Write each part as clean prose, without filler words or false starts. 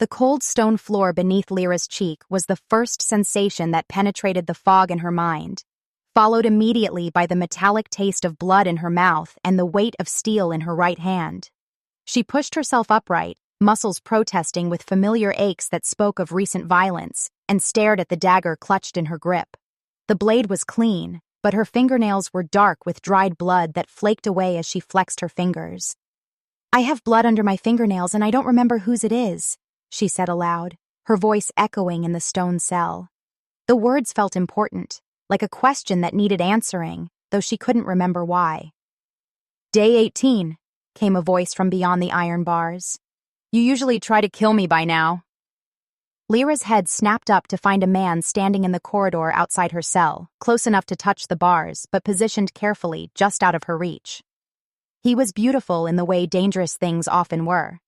The cold stone floor beneath Lyra's cheek was the first sensation that penetrated the fog in her mind, followed immediately by the metallic taste of blood in her mouth and the weight of steel in her right hand. She pushed herself upright, muscles protesting with familiar aches that spoke of recent violence, and stared at the dagger clutched in her grip. The blade was clean, but her fingernails were dark with dried blood that flaked away as she flexed her fingers. "I have blood under my fingernails and I don't remember whose it is," she said aloud, her voice echoing in the stone cell. The words felt important, like a question that needed answering, though she couldn't remember why. "Day 18, came a voice from beyond the iron bars. "You usually try to kill me by now." Lyra's head snapped up to find a man standing in the corridor outside her cell, close enough to touch the bars, but positioned carefully, just out of her reach. He was beautiful in the way dangerous things often were.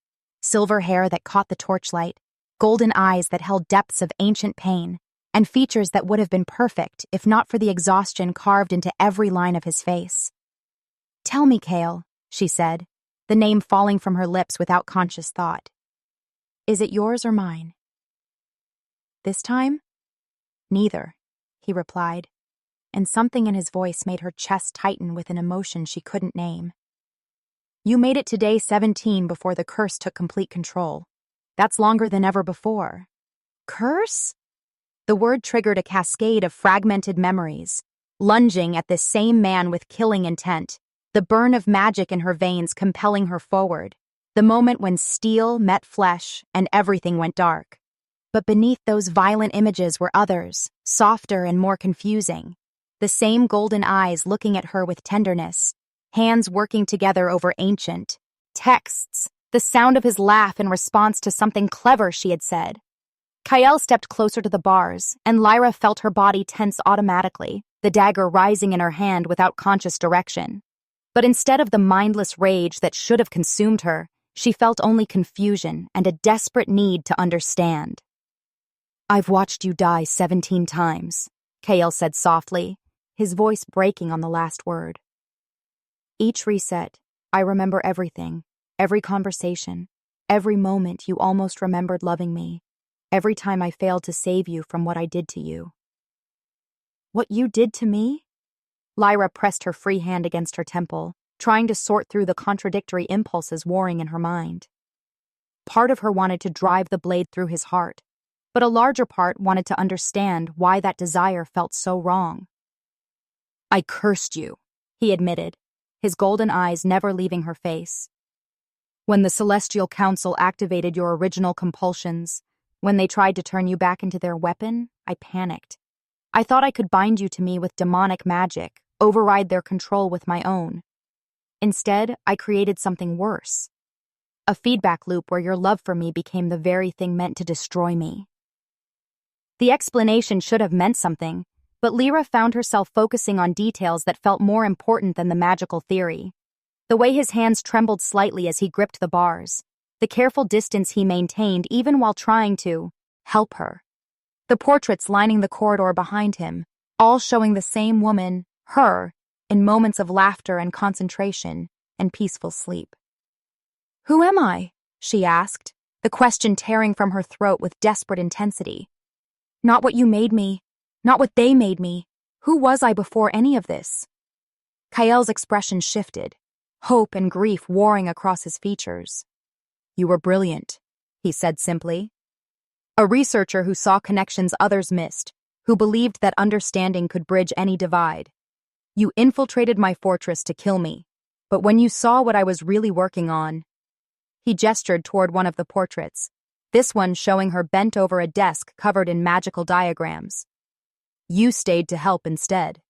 Silver hair that caught the torchlight, golden eyes that held depths of ancient pain, and features that would have been perfect if not for the exhaustion carved into every line of his face. "Tell me, Kale," she said, the name falling from her lips without conscious thought. "Is it yours or mine?" "This time?" "Neither," he replied, and something in his voice made her chest tighten with an emotion she couldn't name. "You made it to day 17 before the curse took complete control. That's longer than ever before." "Curse?" The word triggered a cascade of fragmented memories, lunging at this same man with killing intent, the burn of magic in her veins compelling her forward, the moment when steel met flesh and everything went dark. But beneath those violent images were others, softer and more confusing, the same golden eyes looking at her with tenderness, hands working together over ancient texts, the sound of his laugh in response to something clever she had said. Kael stepped closer to the bars, and Lyra felt her body tense automatically, the dagger rising in her hand without conscious direction. But instead of the mindless rage that should have consumed her, she felt only confusion and a desperate need to understand. "I've watched you die 17 times, Kael said softly, his voice breaking on the last word. "Each reset, I remember everything, every conversation, every moment you almost remembered loving me, every time I failed to save you from what I did to you." "What you did to me?" Lyra pressed her free hand against her temple, trying to sort through the contradictory impulses warring in her mind. Part of her wanted to drive the blade through his heart, but a larger part wanted to understand why that desire felt so wrong. "I cursed you," he admitted, his golden eyes never leaving her face. "When the Celestial Council activated your original compulsions, when they tried to turn you back into their weapon, I panicked. I thought I could bind you to me with demonic magic, override their control with my own. Instead, I created something worse. A feedback loop where your love for me became the very thing meant to destroy me." The explanation should have meant something, but Lyra found herself focusing on details that felt more important than the magical theory. The way his hands trembled slightly as he gripped the bars, the careful distance he maintained even while trying to help her. The portraits lining the corridor behind him, all showing the same woman, her, in moments of laughter and concentration and peaceful sleep. "Who am I?" she asked, the question tearing from her throat with desperate intensity. "Not what you made me, not what they made me. Who was I before any of this?" Kael's expression shifted, hope and grief warring across his features. "You were brilliant," he said simply. "A researcher who saw connections others missed, who believed that understanding could bridge any divide. You infiltrated my fortress to kill me, but when you saw what I was really working on..." He gestured toward one of the portraits, this one showing her bent over a desk covered in magical diagrams. "You stayed to help instead."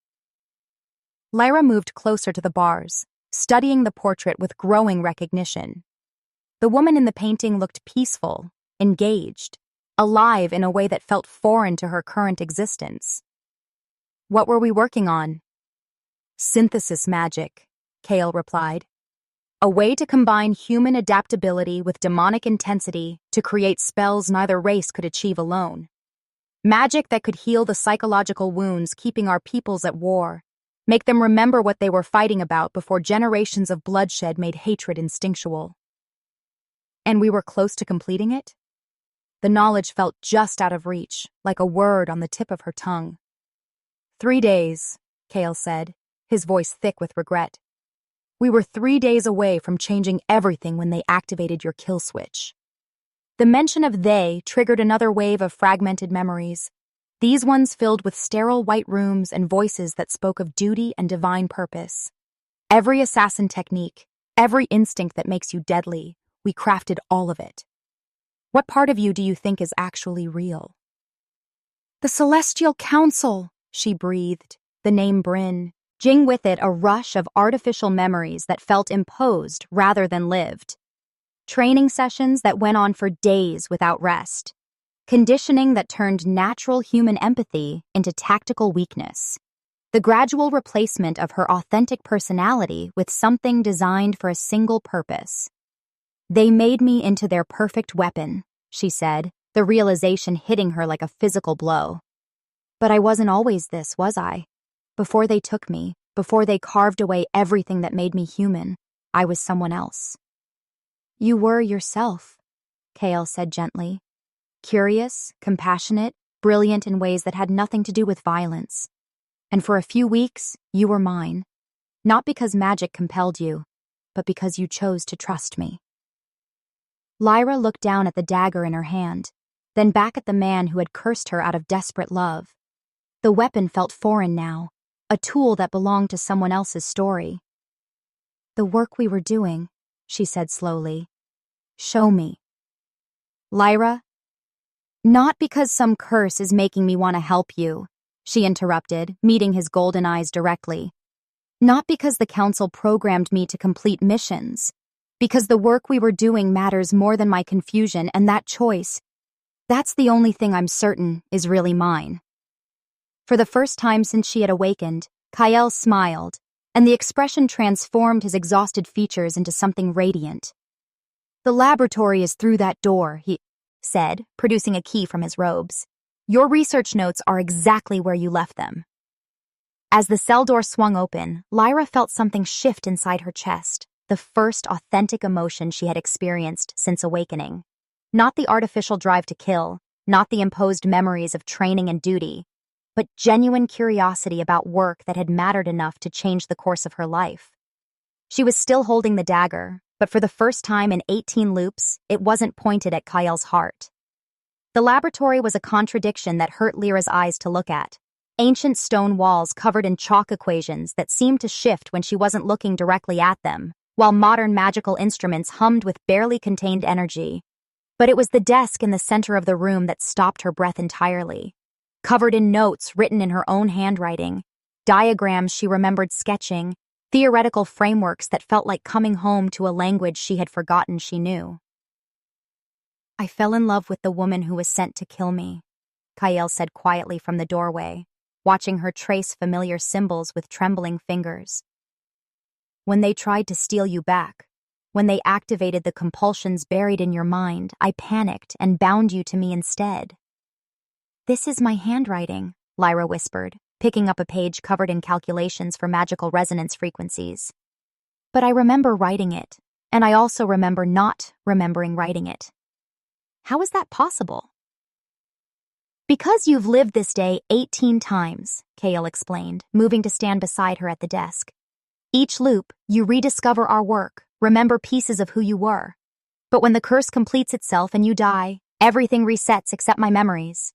Lyra moved closer to the bars, studying the portrait with growing recognition. The woman in the painting looked peaceful, engaged, alive in a way that felt foreign to her current existence. "What were we working on?" "Synthesis magic," Kael replied. "A way to combine human adaptability with demonic intensity to create spells neither race could achieve alone. Magic that could heal the psychological wounds keeping our peoples at war, make them remember what they were fighting about before generations of bloodshed made hatred instinctual." "And we were close to completing it?" The knowledge felt just out of reach, like a word on the tip of her tongue. 3 days, Kale said, his voice thick with regret. We were 3 days away from changing everything when they activated your kill switch. The mention of they triggered another wave of fragmented memories, these ones filled with sterile white rooms and voices that spoke of duty and divine purpose. Every assassin technique, every instinct that makes you deadly, we crafted all of it. What part of you do you think is actually real? The Celestial Council, she breathed, the name Bryn, jing with it a rush of artificial memories that felt imposed rather than lived. Training sessions that went on for days without rest. Conditioning that turned natural human empathy into tactical weakness. The gradual replacement of her authentic personality with something designed for a single purpose. They made me into their perfect weapon, she said, the realization hitting her like a physical blow. But I wasn't always this, was I? Before they took me, before they carved away everything that made me human, I was someone else. You were yourself, Kale said gently. Curious, compassionate, brilliant in ways that had nothing to do with violence. And for a few weeks, you were mine. Not because magic compelled you, but because you chose to trust me. Lyra looked down at the dagger in her hand, then back at the man who had cursed her out of desperate love. The weapon felt foreign now, a tool that belonged to someone else's story. The work we were doing, she said slowly. Show me. Lyra? Not because some curse is making me want to help you, she interrupted, meeting his golden eyes directly. Not because the council programmed me to complete missions. Because the work we were doing matters more than my confusion, and that choice, that's the only thing I'm certain is really mine. For the first time since she had awakened, Kyle smiled, and the expression transformed his exhausted features into something radiant. The laboratory is through that door, he said, producing a key from his robes. Your research notes are exactly where you left them. As the cell door swung open, Lyra felt something shift inside her chest, the first authentic emotion she had experienced since awakening. Not the artificial drive to kill, not the imposed memories of training and duty, but genuine curiosity about work that had mattered enough to change the course of her life. She was still holding the dagger, but for the first time in 18 loops, it wasn't pointed at Kyle's heart. The laboratory was a contradiction that hurt Lyra's eyes to look at. Ancient stone walls covered in chalk equations that seemed to shift when she wasn't looking directly at them, while modern magical instruments hummed with barely contained energy. But it was the desk in the center of the room that stopped her breath entirely. Covered in notes written in her own handwriting, diagrams she remembered sketching, theoretical frameworks that felt like coming home to a language she had forgotten she knew. I fell in love with the woman who was sent to kill me, Kyle said quietly from the doorway, watching her trace familiar symbols with trembling fingers. When they tried to steal you back, when they activated the compulsions buried in your mind, I panicked and bound you to me instead. This is my handwriting, Lyra whispered, picking up a page covered in calculations for magical resonance frequencies. But I remember writing it, and I also remember not remembering writing it. How is that possible? Because you've lived this day 18 times, Kale explained, moving to stand beside her at the desk. Each loop, you rediscover our work, remember pieces of who you were. But when the curse completes itself and you die, everything resets except my memories.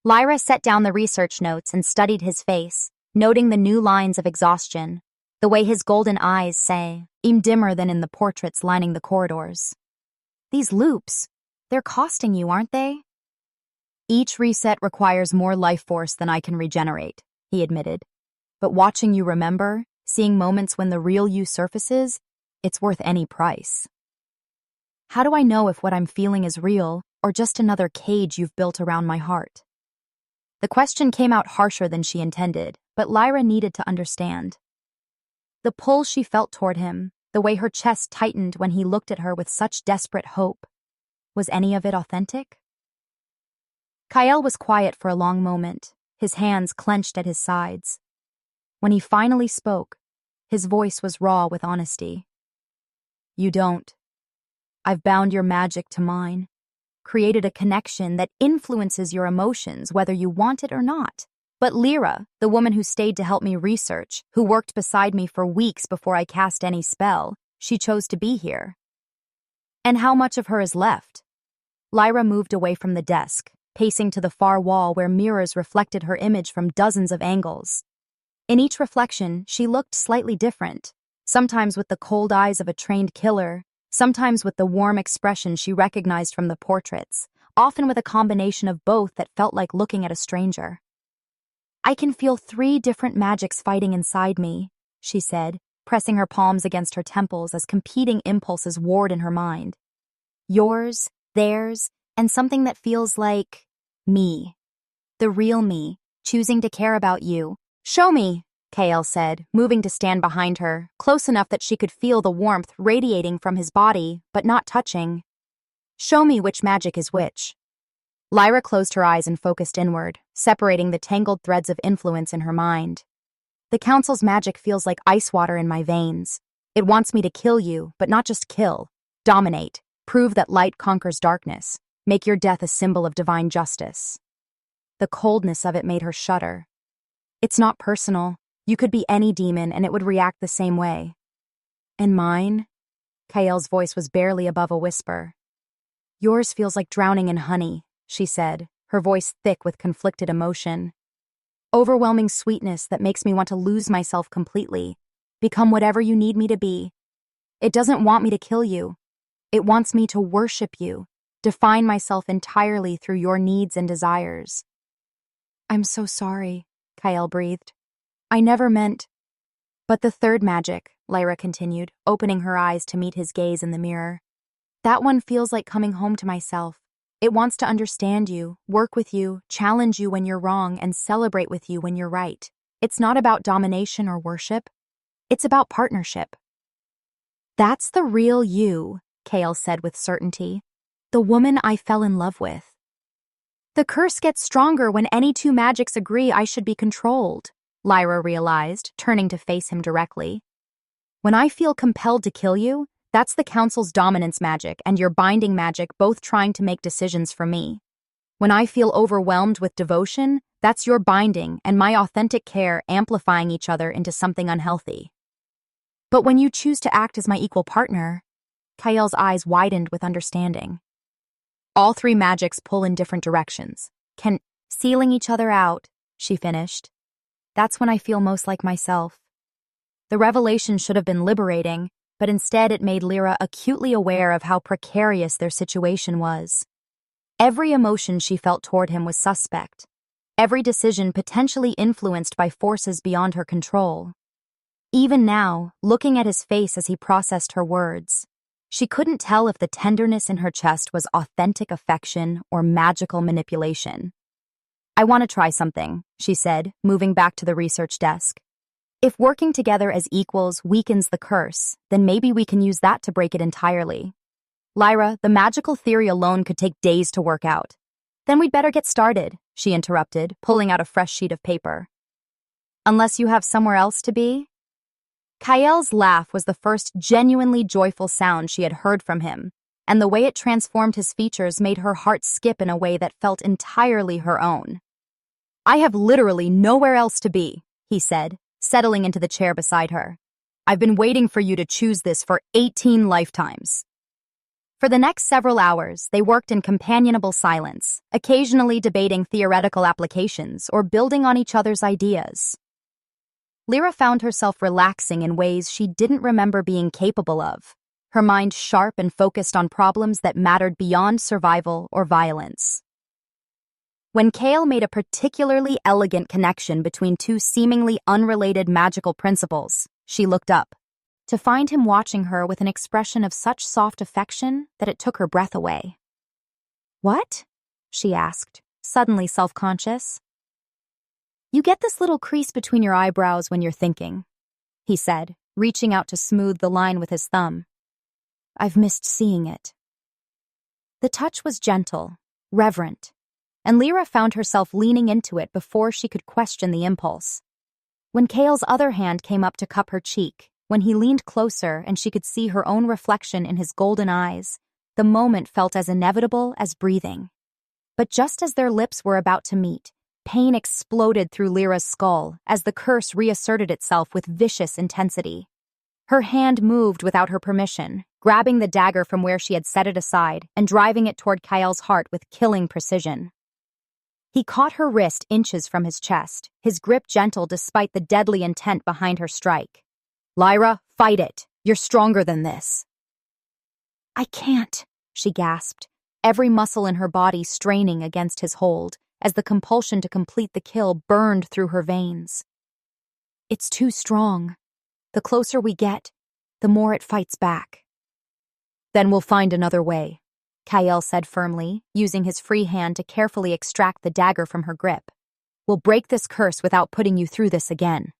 Lyra set down the research notes and studied his face, noting the new lines of exhaustion, the way his golden eyes say, even dimmer than in the portraits lining the corridors. These loops, they're costing you, aren't they? Each reset requires more life force than I can regenerate, he admitted. But watching you remember, seeing moments when the real you surfaces, it's worth any price. How do I know if what I'm feeling is real or just another cage you've built around my heart? The question came out harsher than she intended, but Lyra needed to understand. The pull she felt toward him, the way her chest tightened when he looked at her with such desperate hope, was any of it authentic? Kyle was quiet for a long moment, his hands clenched at his sides. When he finally spoke, his voice was raw with honesty. You don't. I've bound your magic to mine. created a connection that influences your emotions whether you want it or not. But Lyra, the woman who stayed to help me research, who worked beside me for weeks before I cast any spell, she chose to be here. And how much of her is left? Lyra moved away from the desk, pacing to the far wall where mirrors reflected her image from dozens of angles. In each reflection, she looked slightly different, sometimes with the cold eyes of a trained killer, sometimes with the warm expression she recognized from the portraits, often with a combination of both that felt like looking at a stranger. "I can feel 3 different magics fighting inside me," she said, pressing her palms against her temples as competing impulses warred in her mind. "Yours, theirs, and something that feels like me. The real me, choosing to care about you." "Show me," Kael said, moving to stand behind her, close enough that she could feel the warmth radiating from his body, but not touching. "Show me which magic is which." Lyra closed her eyes and focused inward, separating the tangled threads of influence in her mind. "The Council's magic feels like ice water in my veins. It wants me to kill you, but not just kill. Dominate. Prove that light conquers darkness. Make your death a symbol of divine justice." The coldness of it made her shudder. "It's not personal. You could be any demon and it would react the same way." "And mine?" Kael's voice was barely above a whisper. "Yours feels like drowning in honey," she said, her voice thick with conflicted emotion. "Overwhelming sweetness that makes me want to lose myself completely, become whatever you need me to be. It doesn't want me to kill you. It wants me to worship you, define myself entirely through your needs and desires." "I'm so sorry," Kael breathed. "I never meant—" "But the third magic," Lyra continued, opening her eyes to meet his gaze in the mirror. "That one feels like coming home to myself. It wants to understand you, work with you, challenge you when you're wrong, and celebrate with you when you're right. It's not about domination or worship. It's about partnership." "That's the real you," Kael said with certainty. "The woman I fell in love with." "The curse gets stronger when any 2 magics agree I should be controlled," Lyra realized, turning to face him directly. "When I feel compelled to kill you, that's the Council's dominance magic and your binding magic both trying to make decisions for me. When I feel overwhelmed with devotion, that's your binding and my authentic care amplifying each other into something unhealthy. But when you choose to act as my equal partner," Kael's eyes widened with understanding. "All 3 magics pull in different directions, sealing each other out," she finished. "That's when I feel most like myself." The revelation should have been liberating, but instead it made Lyra acutely aware of how precarious their situation was. Every emotion she felt toward him was suspect. Every decision potentially influenced by forces beyond her control. Even now, looking at his face as he processed her words, she couldn't tell if the tenderness in her chest was authentic affection or magical manipulation. "I want to try something," she said, moving back to the research desk. "If working together as equals weakens the curse, then maybe we can use that to break it entirely." "Lyra, the magical theory alone could take days to work out." "Then we'd better get started," she interrupted, pulling out a fresh sheet of paper. "Unless you have somewhere else to be?" Kael's laugh was the first genuinely joyful sound she had heard from him, and the way it transformed his features made her heart skip in a way that felt entirely her own. "I have literally nowhere else to be," he said, settling into the chair beside her. "I've been waiting for you to choose this for 18 lifetimes." For the next several hours, they worked in companionable silence, occasionally debating theoretical applications or building on each other's ideas. Lyra found herself relaxing in ways she didn't remember being capable of, her mind sharp and focused on problems that mattered beyond survival or violence. When Kael made a particularly elegant connection between 2 seemingly unrelated magical principles, she looked up, to find him watching her with an expression of such soft affection that it took her breath away. "What?" she asked, suddenly self-conscious. "You get this little crease between your eyebrows when you're thinking," he said, reaching out to smooth the line with his thumb. "I've missed seeing it." The touch was gentle, reverent, and Lyra found herself leaning into it before she could question the impulse. When Kael's other hand came up to cup her cheek, when he leaned closer and she could see her own reflection in his golden eyes, The moment felt as inevitable as breathing. But just as their lips were about to meet, pain exploded through Lyra's skull as the curse reasserted itself with vicious intensity. Her hand moved without her permission, grabbing the dagger from where she had set it aside and driving it toward Kyl's heart with killing precision. He caught her wrist inches from his chest, his grip gentle despite the deadly intent behind her strike. "Lyra, fight it. You're stronger than this." "I can't," she gasped, every muscle in her body straining against his hold as the compulsion to complete the kill burned through her veins. "It's too strong. The closer we get, the more it fights back." "Then we'll find another way," Kyel said firmly, using his free hand to carefully extract the dagger from her grip. "We'll break this curse without putting you through this again."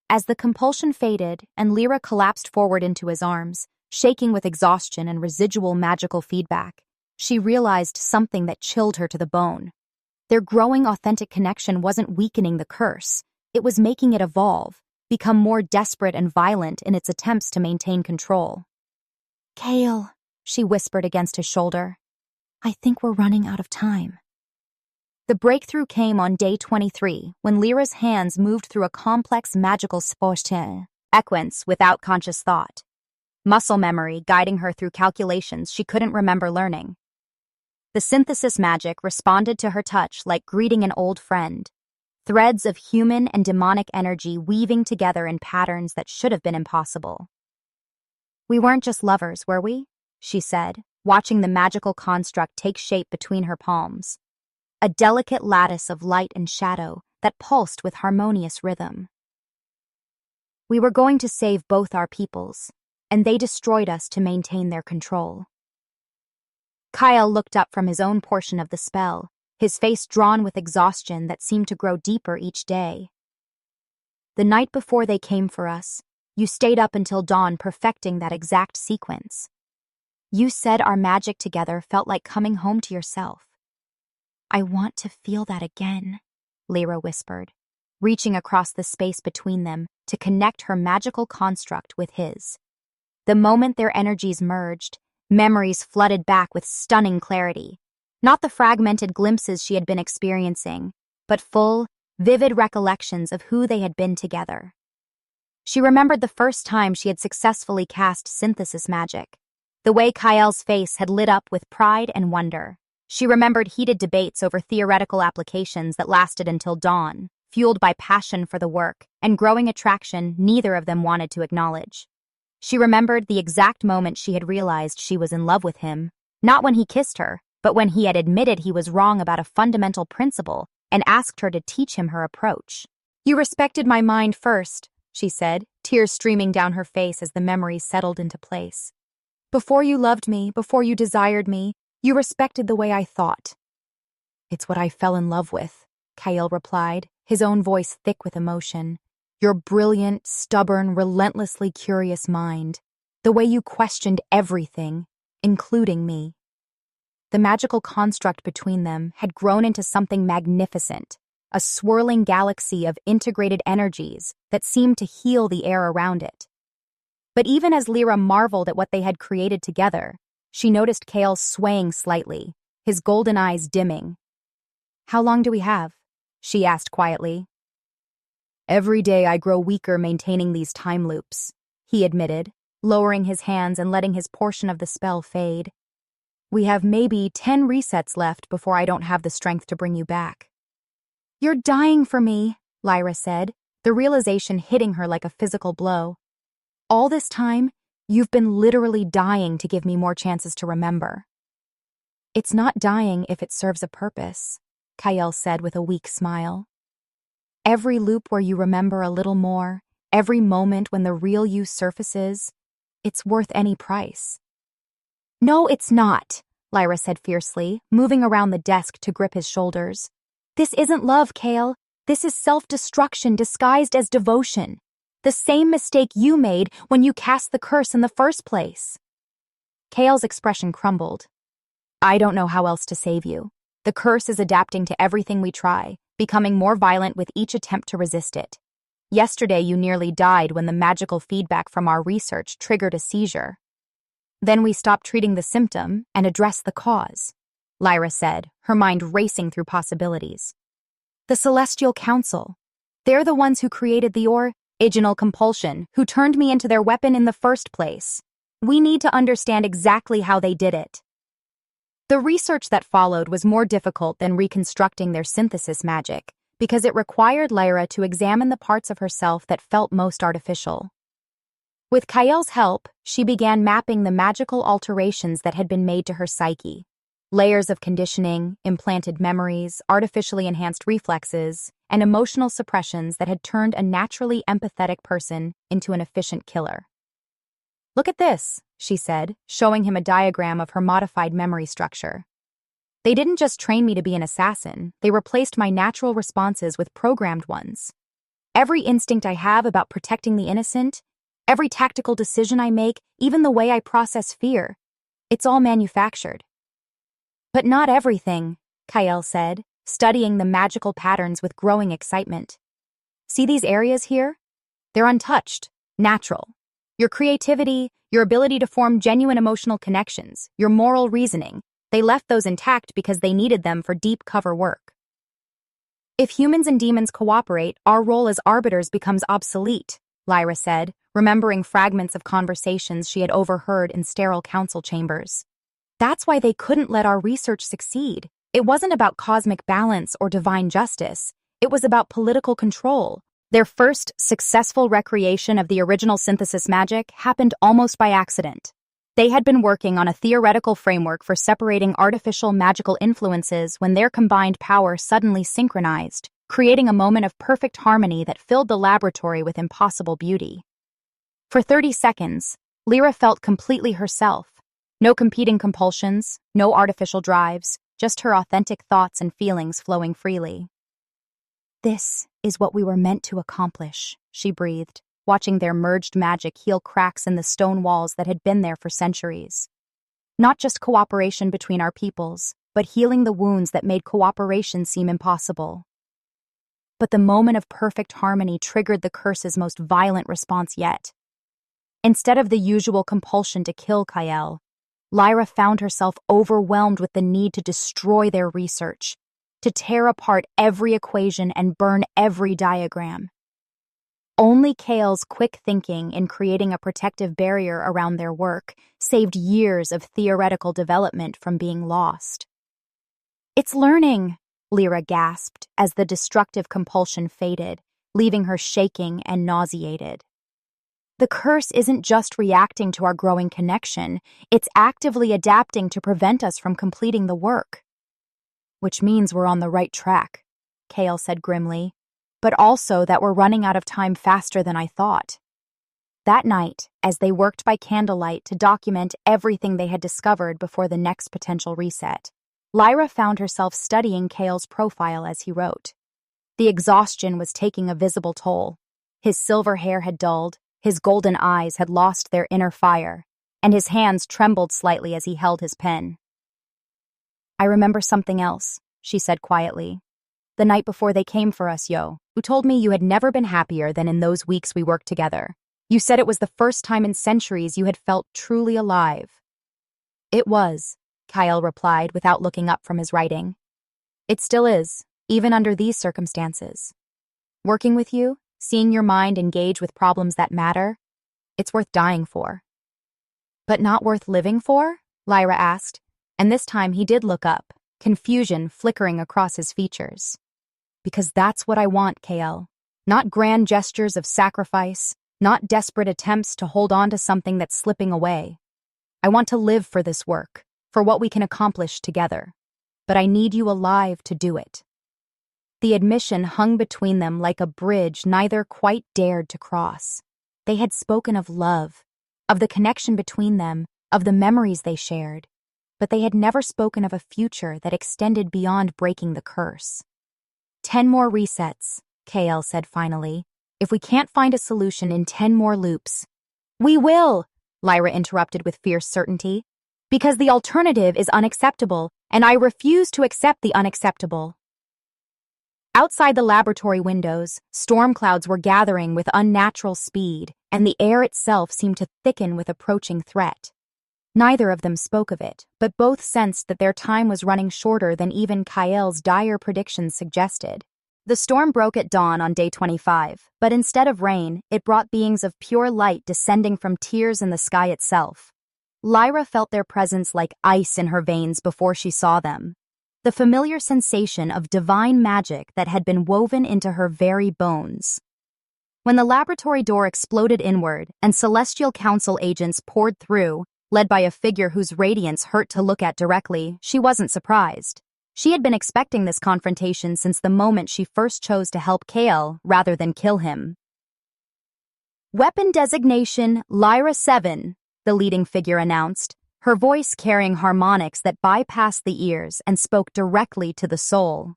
As the compulsion faded and Lyra collapsed forward into his arms, shaking with exhaustion and residual magical feedback, she realized something that chilled her to the bone. Their growing authentic connection wasn't weakening the curse, it was making it evolve, become more desperate and violent in its attempts to maintain control. "Kale," she whispered against his shoulder, "I think we're running out of time." The breakthrough came on day 23, when Lyra's hands moved through a complex magical sequence without conscious thought. Muscle memory guiding her through calculations she couldn't remember learning. The synthesis magic responded to her touch like greeting an old friend, threads of human and demonic energy weaving together in patterns that should have been impossible. "We weren't just lovers, were we?" she said, watching the magical construct take shape between her palms. A delicate lattice of light and shadow that pulsed with harmonious rhythm. "We were going to save both our peoples, and they destroyed us to maintain their control." Kyle looked up from his own portion of the spell, his face drawn with exhaustion that seemed to grow deeper each day. "The night before they came for us, you stayed up until dawn perfecting that exact sequence. You said our magic together felt like coming home to yourself." "I want to feel that again," Lyra whispered, reaching across the space between them to connect her magical construct with his. The moment their energies merged, memories flooded back with stunning clarity. Not the fragmented glimpses she had been experiencing, but full, vivid recollections of who they had been together. She remembered the first time she had successfully cast synthesis magic, the way Kyle's face had lit up with pride and wonder. She remembered heated debates over theoretical applications that lasted until dawn, fueled by passion for the work and growing attraction neither of them wanted to acknowledge. She remembered the exact moment she had realized she was in love with him, not when he kissed her, but when he had admitted he was wrong about a fundamental principle and asked her to teach him her approach. "You respected my mind first," she said, tears streaming down her face as the memories settled into place. "Before you loved me, before you desired me, you respected the way I thought." "It's what I fell in love with," Kyle replied, his own voice thick with emotion. "Your brilliant, stubborn, relentlessly curious mind. The way you questioned everything, including me." The magical construct between them had grown into something magnificent, a swirling galaxy of integrated energies that seemed to heal the air around it. But even as Lyra marveled at what they had created together, she noticed Kale swaying slightly, his golden eyes dimming. "How long do we have?" she asked quietly. "Every day I grow weaker maintaining these time loops," he admitted, lowering his hands and letting his portion of the spell fade. "We have maybe 10 resets left before I don't have the strength to bring you back." "You're dying for me," Lyra said, the realization hitting her like a physical blow. "All this time, you've been literally dying to give me more chances to remember." "It's not dying if it serves a purpose," Kyle said with a weak smile. "Every loop where you remember a little more, every moment when the real you surfaces, it's worth any price." "No, it's not," Lyra said fiercely, moving around the desk to grip his shoulders. "This isn't love, Kale. This is self-destruction disguised as devotion. The same mistake you made when you cast the curse in the first place." Kale's expression crumbled. "I don't know how else to save you. The curse is adapting to everything we try, becoming more violent with each attempt to resist it. Yesterday you nearly died when the magical feedback from our research triggered a seizure." Then we stop treating the symptom and address the cause, Lyra said, her mind racing through possibilities. The Celestial Council. They're the ones who created the original compulsion, who turned me into their weapon in the first place. We need to understand exactly how they did it. The research that followed was more difficult than reconstructing their synthesis magic, because it required Lyra to examine the parts of herself that felt most artificial. With Kael's help, she began mapping the magical alterations that had been made to her psyche. Layers of conditioning, implanted memories, artificially enhanced reflexes, and emotional suppressions that had turned a naturally empathetic person into an efficient killer. "Look at this," she said, showing him a diagram of her modified memory structure. "They didn't just train me to be an assassin, they replaced my natural responses with programmed ones. Every instinct I have about protecting the innocent, every tactical decision I make, even the way I process fear, it's all manufactured." "But not everything," Kael said, studying the magical patterns with growing excitement. "See these areas here? They're untouched, natural. Your creativity, your ability to form genuine emotional connections, your moral reasoning, they left those intact because they needed them for deep cover work. If humans and demons cooperate, our role as arbiters becomes obsolete," Lyra said, remembering fragments of conversations she had overheard in sterile council chambers. "That's why they couldn't let our research succeed. It wasn't about cosmic balance or divine justice. It was about political control. Their first successful recreation of the original synthesis magic happened almost by accident. They had been working on a theoretical framework for separating artificial magical influences when their combined power suddenly synchronized, creating a moment of perfect harmony that filled the laboratory with impossible beauty. For 30 seconds, Lyra felt completely herself. No competing compulsions, no artificial drives, just her authentic thoughts and feelings flowing freely. "This is what we were meant to accomplish," she breathed, watching their merged magic heal cracks in the stone walls that had been there for centuries. Not just cooperation between our peoples, but healing the wounds that made cooperation seem impossible. But the moment of perfect harmony triggered the curse's most violent response yet. Instead of the usual compulsion to kill Kael, Lyra found herself overwhelmed with the need to destroy their research, to tear apart every equation and burn every diagram. Only Kael's quick thinking in creating a protective barrier around their work saved years of theoretical development from being lost. "It's learning," Lyra gasped as the destructive compulsion faded, leaving her shaking and nauseated. "The curse isn't just reacting to our growing connection, it's actively adapting to prevent us from completing the work." "Which means we're on the right track," Kael said grimly, "but also that we're running out of time faster than I thought." That night, as they worked by candlelight to document everything they had discovered before the next potential reset, Lyra found herself studying Kael's profile as he wrote. The exhaustion was taking a visible toll. His silver hair had dulled, his golden eyes had lost their inner fire, and his hands trembled slightly as he held his pen. "I remember something else," she said quietly. "The night before they came for us, you told me you had never been happier than in those weeks we worked together. You said it was the first time in centuries you had felt truly alive." "It was," Kael replied without looking up from his writing. "It still is, even under these circumstances. Working with you, seeing your mind engage with problems that matter, it's worth dying for." "But not worth living for?" Lyra asked, and this time he did look up, confusion flickering across his features. "Because that's what I want, Kael. Not grand gestures of sacrifice, not desperate attempts to hold on to something that's slipping away. I want to live for this work, for what we can accomplish together. But I need you alive to do it." The admission hung between them like a bridge neither quite dared to cross. They had spoken of love, of the connection between them, of the memories they shared, but they had never spoken of a future that extended beyond breaking the curse. 10 more resets, Kael said finally. "If we can't find a solution in 10 more loops." "We will," Lyra interrupted with fierce certainty, "because the alternative is unacceptable, and I refuse to accept the unacceptable." Outside the laboratory windows, storm clouds were gathering with unnatural speed, and the air itself seemed to thicken with approaching threat. Neither of them spoke of it, but both sensed that their time was running shorter than even Kael's dire predictions suggested. The storm broke at dawn on day 25, but instead of rain, it brought beings of pure light descending from tears in the sky itself. Lyra felt their presence like ice in her veins before she saw them. The familiar sensation of divine magic that had been woven into her very bones. When the laboratory door exploded inward and Celestial Council agents poured through, led by a figure whose radiance hurt to look at directly, she wasn't surprised. She had been expecting this confrontation since the moment she first chose to help Kael rather than kill him. Weapon designation Lyra 7, the leading figure announced, her voice carrying harmonics that bypassed the ears and spoke directly to the soul.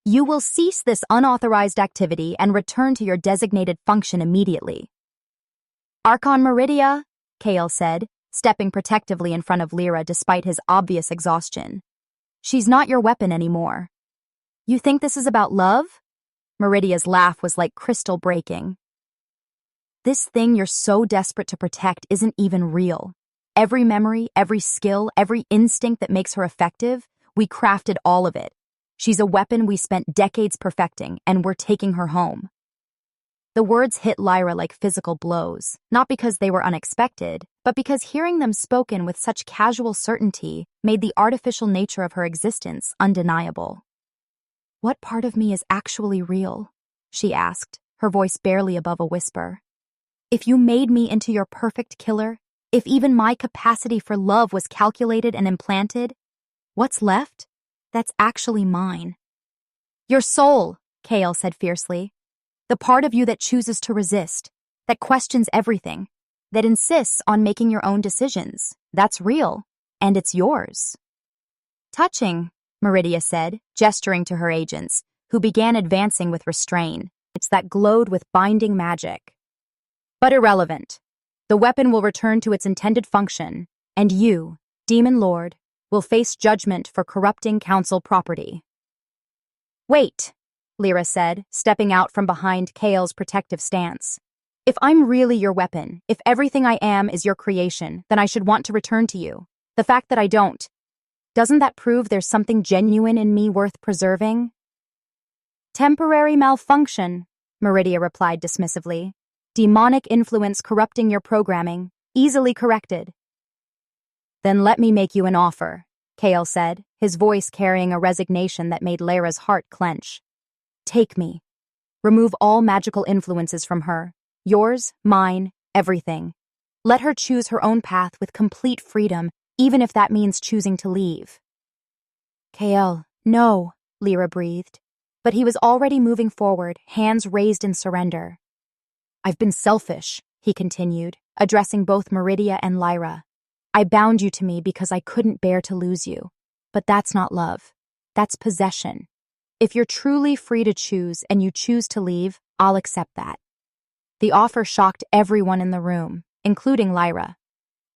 You will cease this unauthorized activity and return to your designated function immediately. Archon Meridia, Kael said, stepping protectively in front of Lyra despite his obvious exhaustion. She's not your weapon anymore. You think this is about love? Meridia's laugh was like crystal breaking. This thing you're so desperate to protect isn't even real. Every memory, every skill, every instinct that makes her effective, we crafted all of it. She's a weapon we spent decades perfecting, and we're taking her home. The words hit Lyra like physical blows, not because they were unexpected, but because hearing them spoken with such casual certainty made the artificial nature of her existence undeniable. What part of me is actually real? She asked, her voice barely above a whisper. If you made me into your perfect killer, if even my capacity for love was calculated and implanted, what's left? That's actually mine. Your soul, Kael said fiercely. The part of you that chooses to resist, that questions everything, that insists on making your own decisions. That's real, and it's yours. Touching, Meridia said, gesturing to her agents, who began advancing with restraint. It's that glowed with binding magic. But irrelevant. The weapon will return to its intended function, and you, Demon Lord, will face judgment for corrupting council property. Wait, Lyra said, stepping out from behind Kael's protective stance. If I'm really your weapon, if everything I am is your creation, then I should want to return to you. The fact that I don't, doesn't that prove there's something genuine in me worth preserving? Temporary malfunction, Meridia replied dismissively. Demonic influence corrupting your programming, easily corrected. Then let me make you an offer, Kael said, his voice carrying a resignation that made Lyra's heart clench. Take me. Remove all magical influences from her. Yours, mine, everything. Let her choose her own path with complete freedom, even if that means choosing to leave. Kael, no, Lyra breathed. But he was already moving forward, hands raised in surrender. I've been selfish, he continued, addressing both Meridia and Lyra. I bound you to me because I couldn't bear to lose you. But that's not love. That's possession. If you're truly free to choose and you choose to leave, I'll accept that. The offer shocked everyone in the room, including Lyra.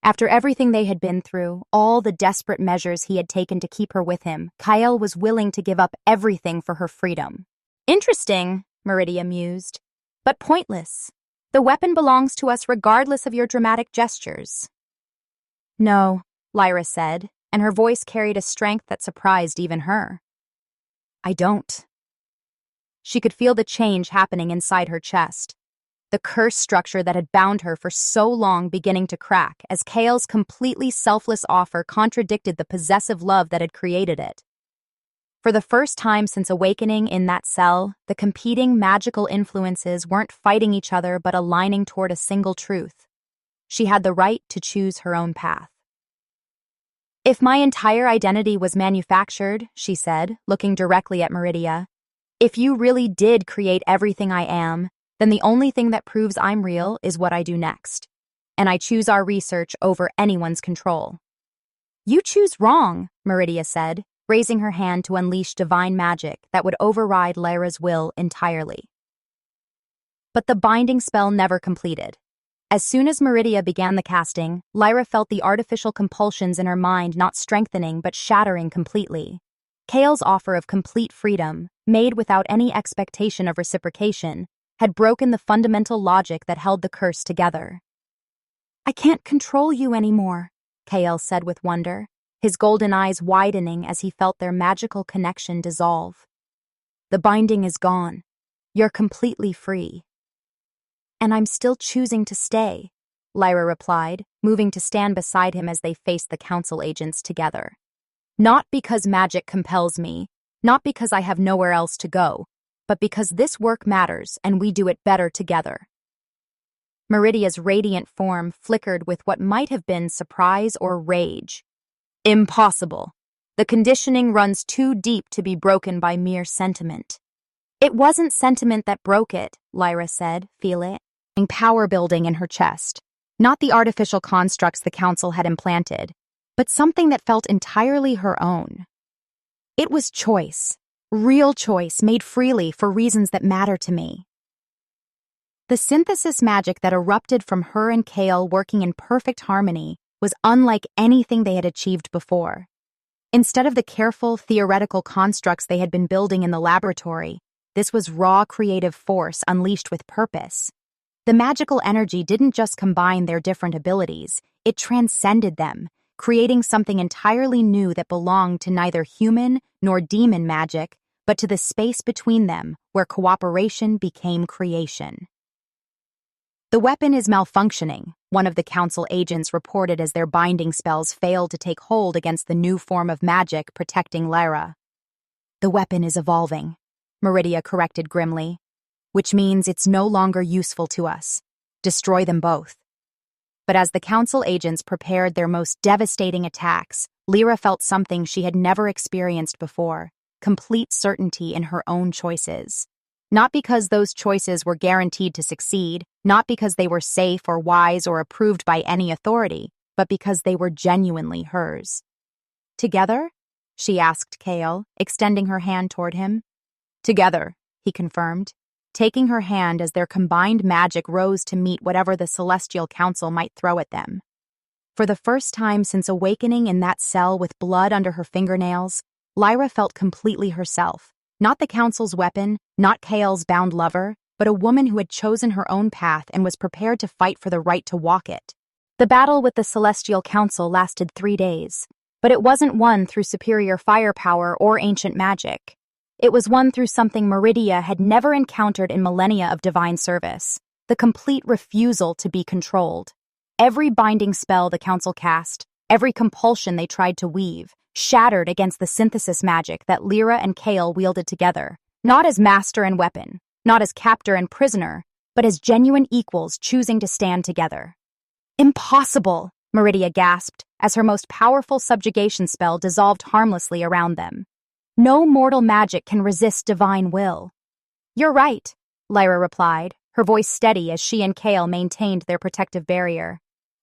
After everything they had been through, all the desperate measures he had taken to keep her with him, Kael was willing to give up everything for her freedom. Interesting, Meridia mused, but pointless. The weapon belongs to us regardless of your dramatic gestures. No, Lyra said, and her voice carried a strength that surprised even her. I don't. She could feel the change happening inside her chest. The curse structure that had bound her for so long beginning to crack as Kael's completely selfless offer contradicted the possessive love that had created it. For the first time since awakening in that cell, the competing magical influences weren't fighting each other but aligning toward a single truth. She had the right to choose her own path. If my entire identity was manufactured, she said, looking directly at Meridia, if you really did create everything I am, then the only thing that proves I'm real is what I do next. And I choose our research over anyone's control. You choose wrong, Meridia said, raising her hand to unleash divine magic that would override Lyra's will entirely. But the binding spell never completed. As soon as Meridia began the casting, Lyra felt the artificial compulsions in her mind not strengthening but shattering completely. Kael's offer of complete freedom, made without any expectation of reciprocation, had broken the fundamental logic that held the curse together. I can't control you anymore, Kael said with wonder, his golden eyes widening as he felt their magical connection dissolve. The binding is gone. You're completely free. And I'm still choosing to stay, Lyra replied, moving to stand beside him as they faced the council agents together. Not because magic compels me, not because I have nowhere else to go, but because this work matters and we do it better together. Meridia's radiant form flickered with what might have been surprise or rage. Impossible. The conditioning runs too deep to be broken by mere sentiment. It wasn't sentiment that broke it, Lyra said, feeling power building in her chest. Not the artificial constructs the council had implanted, but something that felt entirely her own. It was choice, real choice made freely for reasons that matter to me. The synthesis magic that erupted from her and Kael working in perfect harmony was unlike anything they had achieved before. Instead of the careful, theoretical constructs they had been building in the laboratory, this was raw creative force unleashed with purpose. The magical energy didn't just combine their different abilities, it transcended them, creating something entirely new that belonged to neither human nor demon magic, but to the space between them where cooperation became creation. The weapon is malfunctioning, one of the council agents reported as their binding spells failed to take hold against the new form of magic protecting Lyra. The weapon is evolving, Meridia corrected grimly, which means it's no longer useful to us. Destroy them both. But as the council agents prepared their most devastating attacks, Lyra felt something she had never experienced before, complete certainty in her own choices. Not because those choices were guaranteed to succeed, not because they were safe or wise or approved by any authority, but because they were genuinely hers. Together? She asked Kael, extending her hand toward him. Together, he confirmed, taking her hand as their combined magic rose to meet whatever the Celestial Council might throw at them. For the first time since awakening in that cell with blood under her fingernails, Lyra felt completely herself, not the Council's weapon, not Kael's bound lover, but a woman who had chosen her own path and was prepared to fight for the right to walk it. The battle with the Celestial Council lasted 3 days, but it wasn't won through superior firepower or ancient magic. It was won through something Meridia had never encountered in millennia of divine service, the complete refusal to be controlled. Every binding spell the council cast, every compulsion they tried to weave, shattered against the synthesis magic that Lyra and Kael wielded together, not as master and weapon, not as captor and prisoner, but as genuine equals choosing to stand together. Impossible, Meridia gasped as her most powerful subjugation spell dissolved harmlessly around them. No mortal magic can resist divine will. You're right, Lyra replied, her voice steady as she and Kael maintained their protective barrier.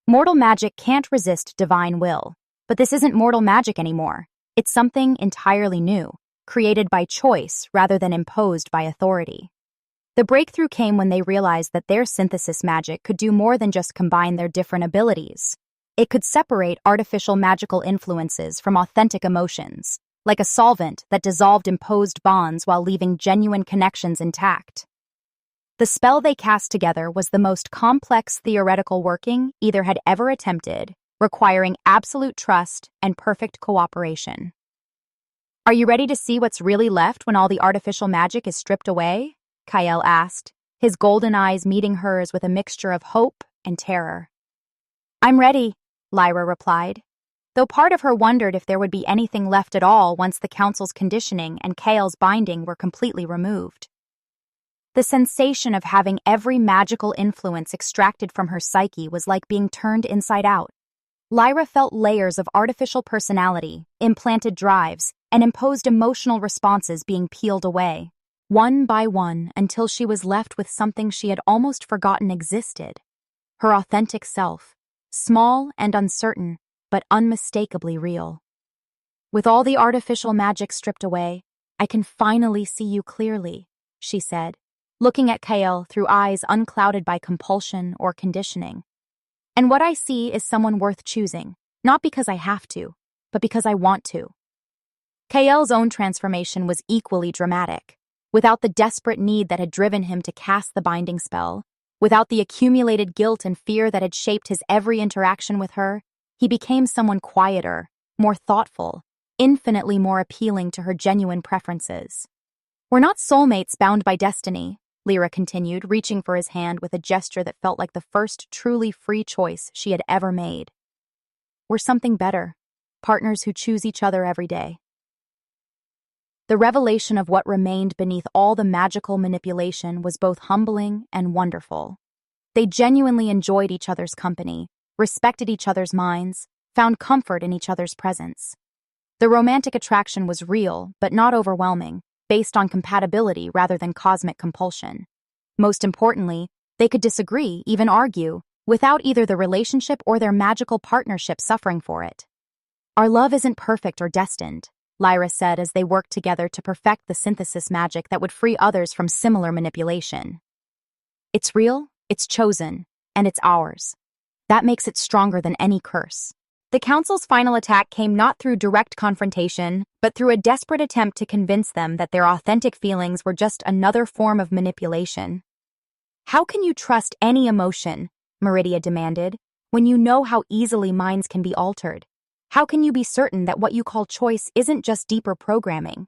Mortal magic can't resist divine will, but this isn't mortal magic anymore. It's something entirely new, created by choice rather than imposed by authority. The breakthrough came when they realized that their synthesis magic could do more than just combine their different abilities. It could separate artificial magical influences from authentic emotions, like a solvent that dissolved imposed bonds while leaving genuine connections intact. The spell they cast together was the most complex theoretical working either had ever attempted, requiring absolute trust and perfect cooperation. Are you ready to see what's really left when all the artificial magic is stripped away? Kael asked, his golden eyes meeting hers with a mixture of hope and terror. I'm ready, Lyra replied, though part of her wondered if there would be anything left at all once the council's conditioning and Kael's binding were completely removed. The sensation of having every magical influence extracted from her psyche was like being turned inside out. Lyra felt layers of artificial personality, implanted drives, and imposed emotional responses being peeled away, one by one until she was left with something she had almost forgotten existed. Her authentic self, small and uncertain, but unmistakably real. With all the artificial magic stripped away, I can finally see you clearly, she said, looking at Kael through eyes unclouded by compulsion or conditioning. And what I see is someone worth choosing, not because I have to, but because I want to. Kael's own transformation was equally dramatic. Without the desperate need that had driven him to cast the binding spell, without the accumulated guilt and fear that had shaped his every interaction with her, He became someone quieter, more thoughtful, infinitely more appealing to her genuine preferences. "We're not soulmates bound by destiny," Lyra continued, reaching for his hand with a gesture that felt like the first truly free choice she had ever made. "We're something better, partners who choose each other every day." The revelation of what remained beneath all the magical manipulation was both humbling and wonderful. They genuinely enjoyed each other's company, respected each other's minds, found comfort in each other's presence. The romantic attraction was real, but not overwhelming, based on compatibility rather than cosmic compulsion. Most importantly, they could disagree, even argue, without either the relationship or their magical partnership suffering for it. "Our love isn't perfect or destined," Lyra said as they worked together to perfect the synthesis magic that would free others from similar manipulation. "It's real, it's chosen, and it's ours. That makes it stronger than any curse." The Council's final attack came not through direct confrontation, but through a desperate attempt to convince them that their authentic feelings were just another form of manipulation. "How can you trust any emotion," Meridia demanded, "when you know how easily minds can be altered? How can you be certain that what you call choice isn't just deeper programming?"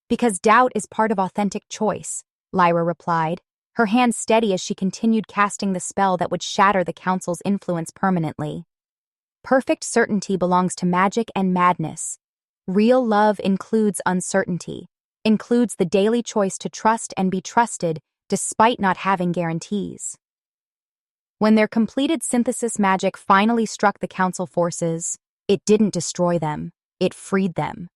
"Because doubt is part of authentic choice," Lyra replied, her hand steady as she continued casting the spell that would shatter the Council's influence permanently. "Perfect certainty belongs to magic and madness. Real love includes uncertainty, includes the daily choice to trust and be trusted despite not having guarantees." When their completed synthesis magic finally struck the Council forces, it didn't destroy them, it freed them.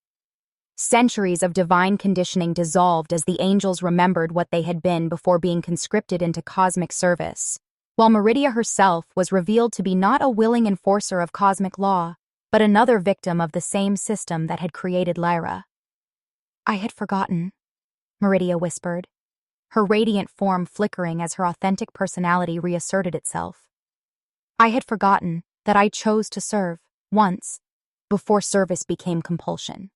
Centuries of divine conditioning dissolved as the angels remembered what they had been before being conscripted into cosmic service, while Meridia herself was revealed to be not a willing enforcer of cosmic law, but another victim of the same system that had created Lyra. "I had forgotten," Meridia whispered, her radiant form flickering as her authentic personality reasserted itself. "I had forgotten that I chose to serve, once, before service became compulsion."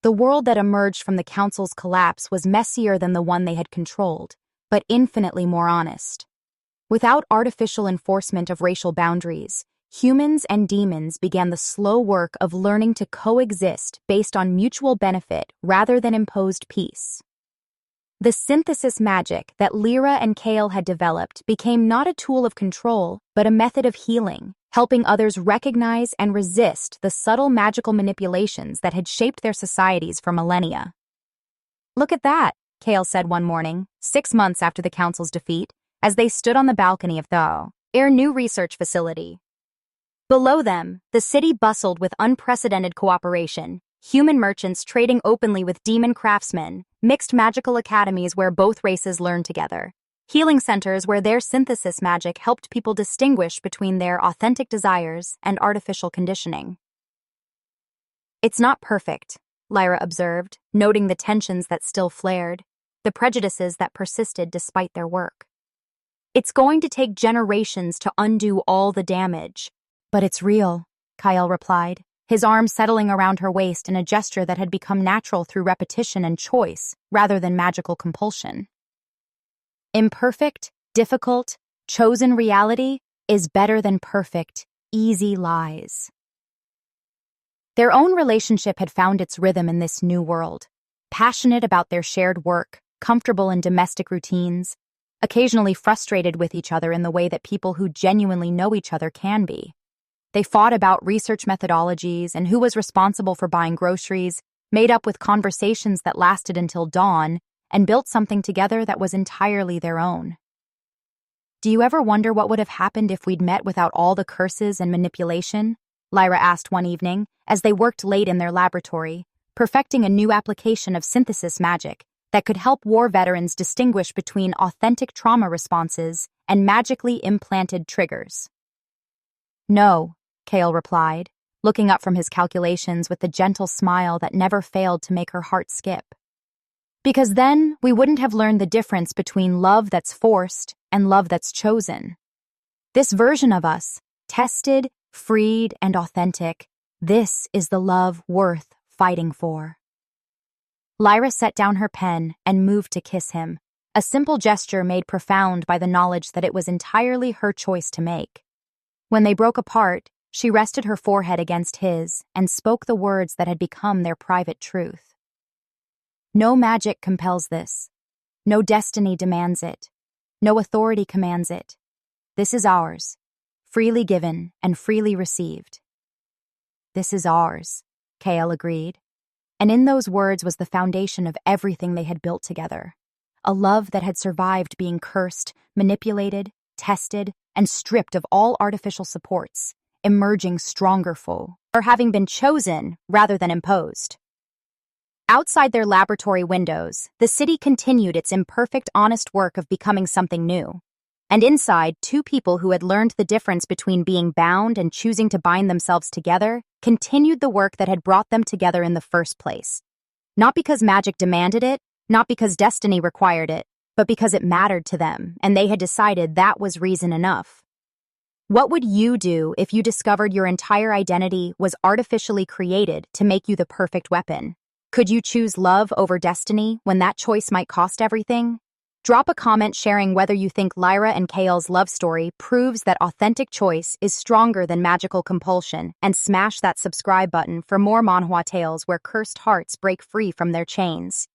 The world that emerged from the Council's collapse was messier than the one they had controlled, but infinitely more honest. Without artificial enforcement of racial boundaries, humans and demons began the slow work of learning to coexist based on mutual benefit rather than imposed peace. The synthesis magic that Lyra and Kale had developed became not a tool of control, but a method of healing, helping others recognize and resist the subtle magical manipulations that had shaped their societies for millennia. "Look at that," Kale said one morning, 6 months after the Council's defeat, as they stood on the balcony of their new research facility. Below them, the city bustled with unprecedented cooperation, human merchants trading openly with demon craftsmen, mixed magical academies where both races learned together, healing centers where their synthesis magic helped people distinguish between their authentic desires and artificial conditioning. "It's not perfect," Lyra observed, noting the tensions that still flared, the prejudices that persisted despite their work. "It's going to take generations to undo all the damage." "But it's real," Kyle replied, his arm settling around her waist in a gesture that had become natural through repetition and choice rather than magical compulsion. "Imperfect, difficult, chosen reality is better than perfect, easy lies." Their own relationship had found its rhythm in this new world, passionate about their shared work, comfortable in domestic routines, occasionally frustrated with each other in the way that people who genuinely know each other can be. They fought about research methodologies and who was responsible for buying groceries, made up with conversations that lasted until dawn, and built something together that was entirely their own. "Do you ever wonder what would have happened if we'd met without all the curses and manipulation?" Lyra asked one evening, as they worked late in their laboratory, perfecting a new application of synthesis magic that could help war veterans distinguish between authentic trauma responses and magically implanted triggers. "No," Kale replied, looking up from his calculations with the gentle smile that never failed to make her heart skip. "Because then we wouldn't have learned the difference between love that's forced and love that's chosen. This version of us, tested, freed, and authentic, this is the love worth fighting for." Lyra set down her pen and moved to kiss him, a simple gesture made profound by the knowledge that it was entirely her choice to make. When they broke apart, She rested her forehead against his and spoke the words that had become their private truth. No magic compels this. No destiny demands it. No authority commands it. This is ours, freely given and freely received. This is ours, Kale agreed. And in those words was the foundation of everything they had built together. A love that had survived being cursed, manipulated, tested, and stripped of all artificial supports, emerging stronger for having been chosen rather than imposed. Outside their laboratory windows, the city continued its imperfect, honest work of becoming something new. And inside, two people who had learned the difference between being bound and choosing to bind themselves together continued the work that had brought them together in the first place. Not because magic demanded it, not because destiny required it, but because it mattered to them, and they had decided that was reason enough. What would you do if you discovered your entire identity was artificially created to make you the perfect weapon? Could you choose love over destiny when that choice might cost everything? Drop a comment sharing whether you think Lyra and Kale's love story proves that authentic choice is stronger than magical compulsion, and smash that subscribe button for more manhwa tales where cursed hearts break free from their chains.